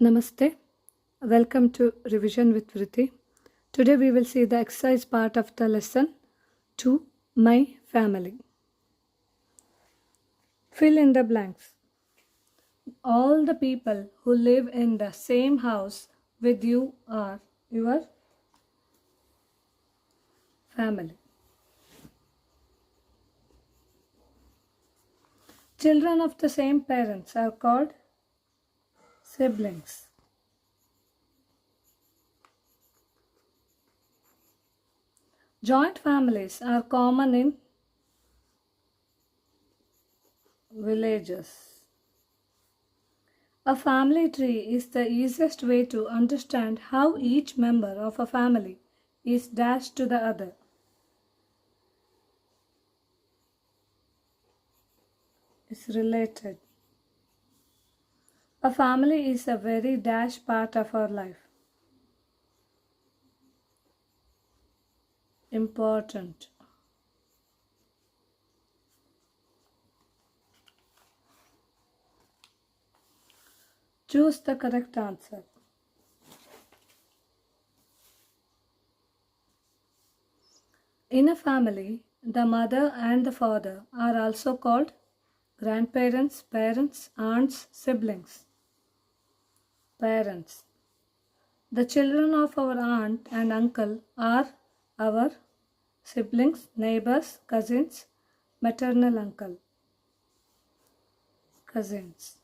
Namaste. Welcome to Revision with Vrithi. Today we will see the exercise part of the lesson to my family. Fill in the blanks. All the people who live in the same house with you are your family. Children of the same parents are called siblings. Joint families are common in villages. A family tree is the easiest way to understand how each member of a family is dashed to the other. Is related. A family is a very dash part of our life. Important. Choose the correct answer. In a family, the mother and the father are also called grandparents, parents, aunts, siblings. Parents. The children of our aunt and uncle are our siblings, neighbors, cousins, maternal uncle. Cousins.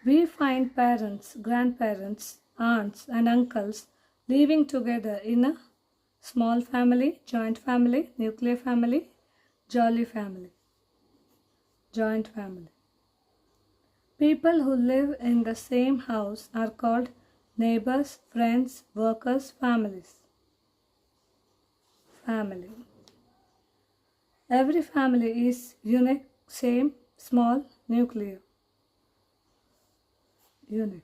We find parents, grandparents, aunts, and uncles living together in a small family, joint family, nuclear family, jolly family. Joint family. People who live in the same house are called neighbors, friends, workers, families. Family. Every family is unique, same, small, nuclear. Unique.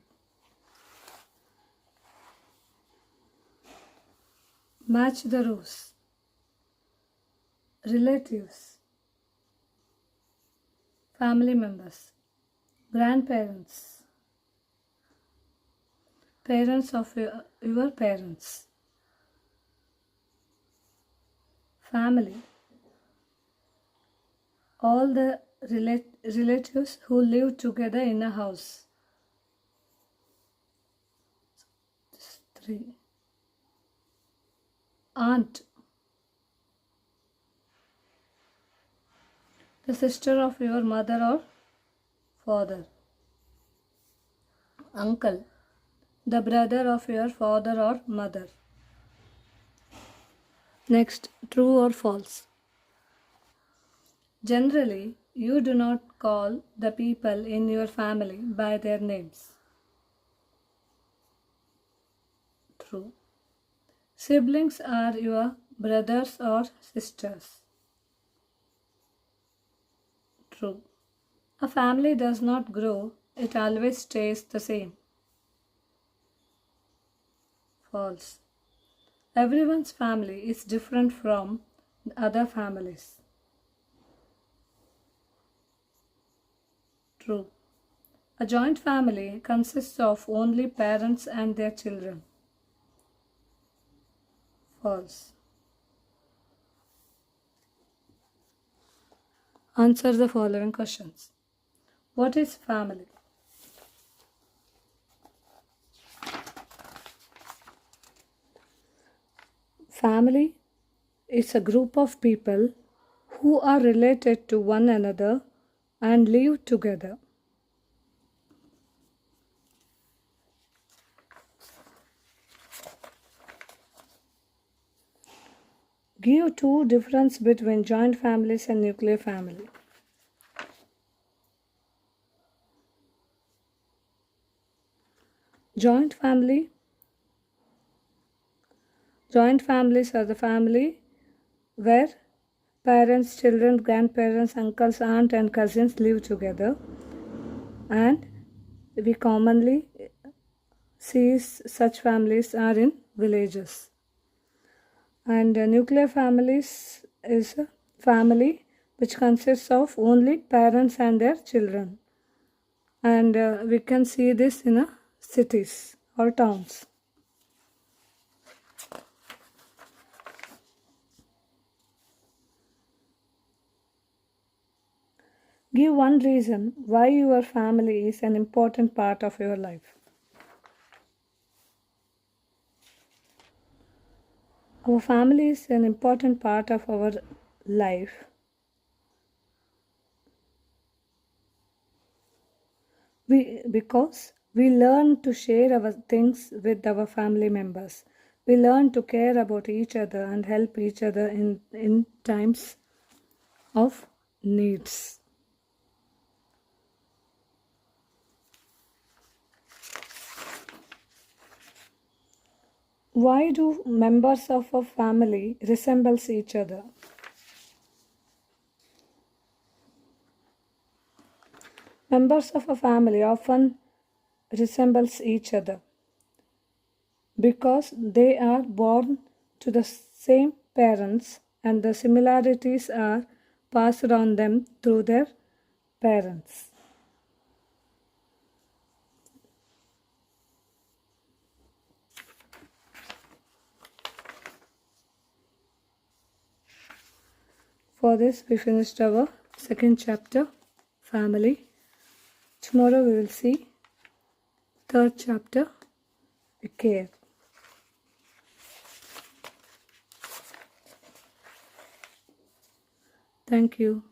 Match the rows. Relatives. Family members. Grandparents. Parents of your parents. Family. All the relatives who live together in a house. 3. Aunt. The sister of your mother or father. Uncle. The brother of your father or mother. Next, true or false. Generally, you do not call the people in your family by their names. True. Siblings are your brothers or sisters. True. A family does not grow, it always stays the same. False. Everyone's family is different from other families. True. A joint family consists of only parents and their children. False. Answer the following questions. What is family? Family is a group of people who are related to one another and live together. Give two differences between joint families and nuclear family. Joint families are the family where parents, children, grandparents, uncles, aunt and cousins live together, and we commonly see such families are in villages. And nuclear families is a family which consists of only parents and their children, and we can see this in a cities or towns. Give one reason why your family is an important part of your life. Our family is an important part of our life because we learn to share our things with our family members. We learn to care about each other and help each other in times of needs. Why do members of a family resembles each other? Members of a family often resembles each other because they are born to the same parents and the similarities are passed on them through their parents. For this, we finished our second chapter, family. Tomorrow we will see third chapter, care. Thank you.